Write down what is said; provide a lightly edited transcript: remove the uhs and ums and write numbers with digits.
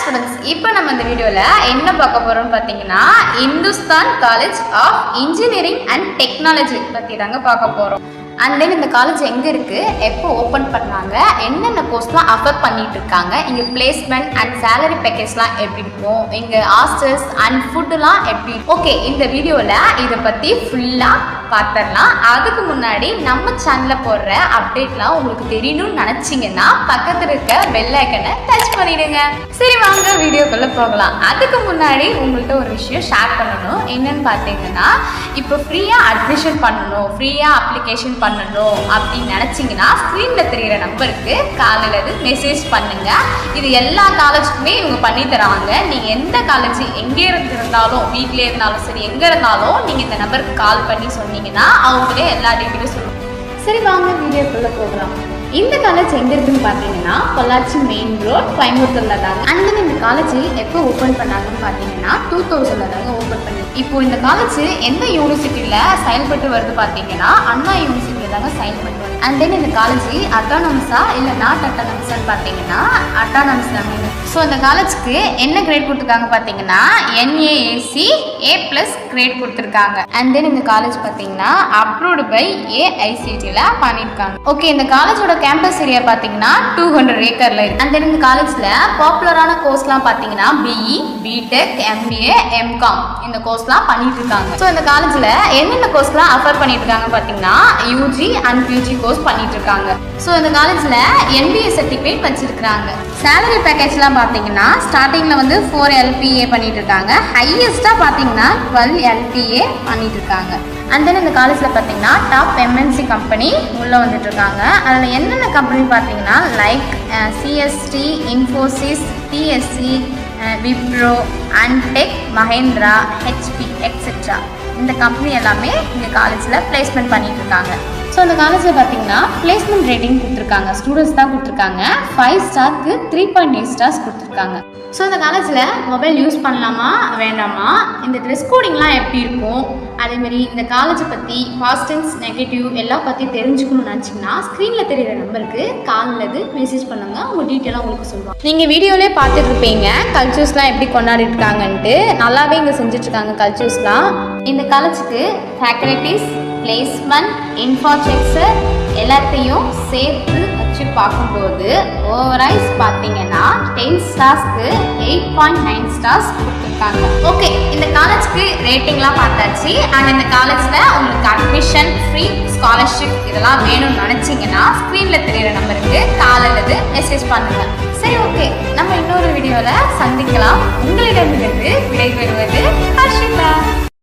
Students, இப்போ நம்ம இந்த வீடியோல என்ன பார்க்க போறோம்னு பார்த்தீங்கன்னா Hindustan college of engineering and technology பற்றி தாங்க பார்க்க போறோம். அண்ட் தென் இந்த காலேஜ் எங்கே இருக்குது, எப்போ ஓப்பன் பண்ணாங்க, என்னென்ன கோர்ஸ்லாம் ஆஃபர் பண்ணிட்டு இருக்காங்க, இங்கே பிளேஸ்மெண்ட் அண்ட் சேலரி பேக்கேஜ்லாம் எப்படி இருக்கும், இங்கே ஹாஸ்டல்ஸ் அண்ட் ஃபுட்டுலாம் எப்படி. ஓகே, இந்த வீடியோவில் இதை பற்றி ஃபுல்லாக பார்த்துடலாம். அதுக்கு முன்னாடி நம்ம சேனலில் போடுற அப்டேட்லாம் உங்களுக்கு தெரியணும்னு நினச்சிங்கன்னா பக்கத்தில் இருக்க பெல் ஐக்கனை டச் பண்ணிடுங்க. சரி, வாங்க வீடியோக்குள்ளே போகலாம். அதுக்கு முன்னாடி உங்கள்கிட்ட ஒரு விஷயம் ஷேர் பண்ணணும். என்னன்னு பார்த்தீங்கன்னா, இப்போ ஃப்ரீயாக அட்மிஷன் பண்ணணும், ஃப்ரீயாக அப்ளிகேஷன் பண்ணணும் அப்படின்னு நினச்சிங்கன்னா ஸ்க்ரீனில் தெரிகிற நம்பருக்கு காலையில் மெசேஜ் பண்ணுங்க. இது எல்லா காலேஜுக்குமே இவங்க பண்ணி தராங்க. நீங்கள் எந்த காலேஜ் எங்கே இருந்தாலும், வீட்டிலே இருந்தாலும் சரி, எங்கே இருந்தாலும் நீங்கள் இந்த நம்பருக்கு கால் பண்ணி சொன்னீங்கன்னா அவங்களே எல்லா டீட்டெயிலும் சொல்லுவாங்க. சரி, வாங்க வீடியோக்குள்ளே போகலாம். இந்த காலேஜ் எங்கே இருக்குன்னு பார்த்தீங்கன்னா பொள்ளாச்சி மெயின் ரோட், கோயம்புத்தூரில் தாங்க. அண்ட் தென் இந்த காலேஜ் எப்போ ஓப்பன் பண்ணாங்கன்னு பார்த்தீங்கன்னா 2000 தாங்க ஓப்பன் பண்ணி. இப்போ இந்த காலேஜ் எந்த யூனிவர்சிட்டியில் செயல்பட்டு வருது பார்த்தீங்கன்னா அண்ணா யூனிவர்சிட்டியில் தாங்க செயல்பட்டு வருது. அண்ட் தென் இந்த காலேஜ் அட்டானமஸா இல்லை நாட் அட்டானமஸான்னு பார்த்தீங்கன்னா அட்டானமஸ் தாங்க. ஸோ இந்த காலேஜுக்கு என்ன கிரேட் கொடுத்துருக்காங்க பார்த்தீங்கன்னா NAAC A+ கிரேட் கொடுத்துருக்காங்க. அண்ட் தென் இந்த காலேஜ் பார்த்தீங்கன்னா அப்ரூவ்டு பை AICTல பண்ணியிருக்காங்க. ஓகே, இந்த காலேஜோட கேம்பஸ் ஏரியா பார்த்தீங்கன்னா 200 ஏக்கர்ல இருக்கு. அண்ட் தென் இந்த காலேஜ்ல பாப்புலரான கோர்ஸ்லாம் பார்த்தீங்கன்னா BE, BTech, MBA, MCom இந்த கோர்ஸ்லாம் பண்ணிட்டு இருக்காங்க. ஸோ இந்த காலேஜ்ல என்னென்ன கோர்ஸ்லாம் ஆஃபர் பண்ணிட்டு இருக்காங்க பார்த்தீங்கன்னா UG அண்ட் PG கோர்ஸ் பண்ணிட்டு இருக்காங்க. ஸோ இந்த காலேஜ்ல MBA சர்டிஃபிகேட் வச்சிருக்காங்க. சேலரி பேக்கேஜ்லாம் பார்த்தீங்கன்னா ஸ்டார்டிங்ல வந்து 4 LPA பண்ணிட்டு இருக்காங்க. ஹையஸ்டா பார்த்தீங்கன்னா 12 LPA பண்ணிட்டு இருக்காங்க. அண்ட் தென் இந்த காலேஜில் பார்த்தீங்கன்னா டாப் MNC கம்பெனி உள்ளே வந்துட்டு இருக்காங்க. அதில் என்னென்ன கம்பெனி பார்த்தீங்கன்னா like CST, Infosys, TSC, Wipro, Antec, Mahindra, HP etcetera இந்த கம்பெனி எல்லாமே இந்த காலேஜில் பிளேஸ்மெண்ட் பண்ணிட்டு இருக்காங்க. ஸோ இந்த காலேஜில் பார்த்தீங்கன்னா பிளேஸ்மெண்ட் ரேட்டிங் கொடுத்துருக்காங்க. ஸ்டூடெண்ட்ஸ் தான் கொடுத்துருக்காங்க. 5 ஸ்டாருக்கு 3.8 ஸ்டார்ஸ் கொடுத்துருக்காங்க. ஸோ இந்த காலேஜில் மொபைல் யூஸ் பண்ணலாமா வேண்டாமா, இந்த ட்ரெஸ் கோடிங்லாம் எப்படி இருக்கும், அதேமாரி இந்த காலேஜை பற்றி பாசிட்டிவ்ஸ் நெகட்டிவ் எல்லாம் பற்றி தெரிஞ்சுக்கணும்னு நினச்சிங்கன்னா ஸ்க்ரீனில் தெரிகிற நம்பருக்கு காலில் மெசேஜ் பண்ணுங்க. உங்கள் டீட்டெயிலாக உங்களுக்கு சொல்லுவாங்க. நீங்கள் வீடியோவிலே பார்த்துட்டு இருப்பீங்க கல்ச்சர்ஸ்லாம் எப்படி கொண்டாடிட்டு இருக்காங்கன்ட்டு. நல்லாவே இங்கே செஞ்சுட்ருக்காங்க கல்ச்சர்ஸ்லாம். இந்த காலேஜுக்கு ஃபேக்கல்டிஸ், பிளேஸ்மெண்ட், இன்ஃப்ராஸ்ட்ரக்சர் எல்லாத்தையும் சேர்த்து வச்சு பார்க்கும்போது ஓவராய்ஸ் பார்த்தீங்கன்னா 10 ஸ்டார்ஸ்க்கு 8.9 ஸ்டார்ஸ் கொடுத்துருக்காங்க. ஓகே, இந்த காலேஜ்க்கு ரேட்டிங்லாம் பார்த்தாச்சு. அண்ட் இந்த காலேஜில் உங்களுக்கு அட்மிஷன், ஃப்ரீ ஸ்காலர்ஷிப் இதெல்லாம் வேணும்னு நினச்சிங்கன்னா ஸ்க்ரீனில் தெரிகிற நம்பருக்கு காலையில் மெசேஜ் பண்ணுங்கள். சரி, ஓகே, நம்ம இன்னொரு வீடியோவில் சந்திக்கலாம். உங்களிடமிருந்து விடைபெறுவது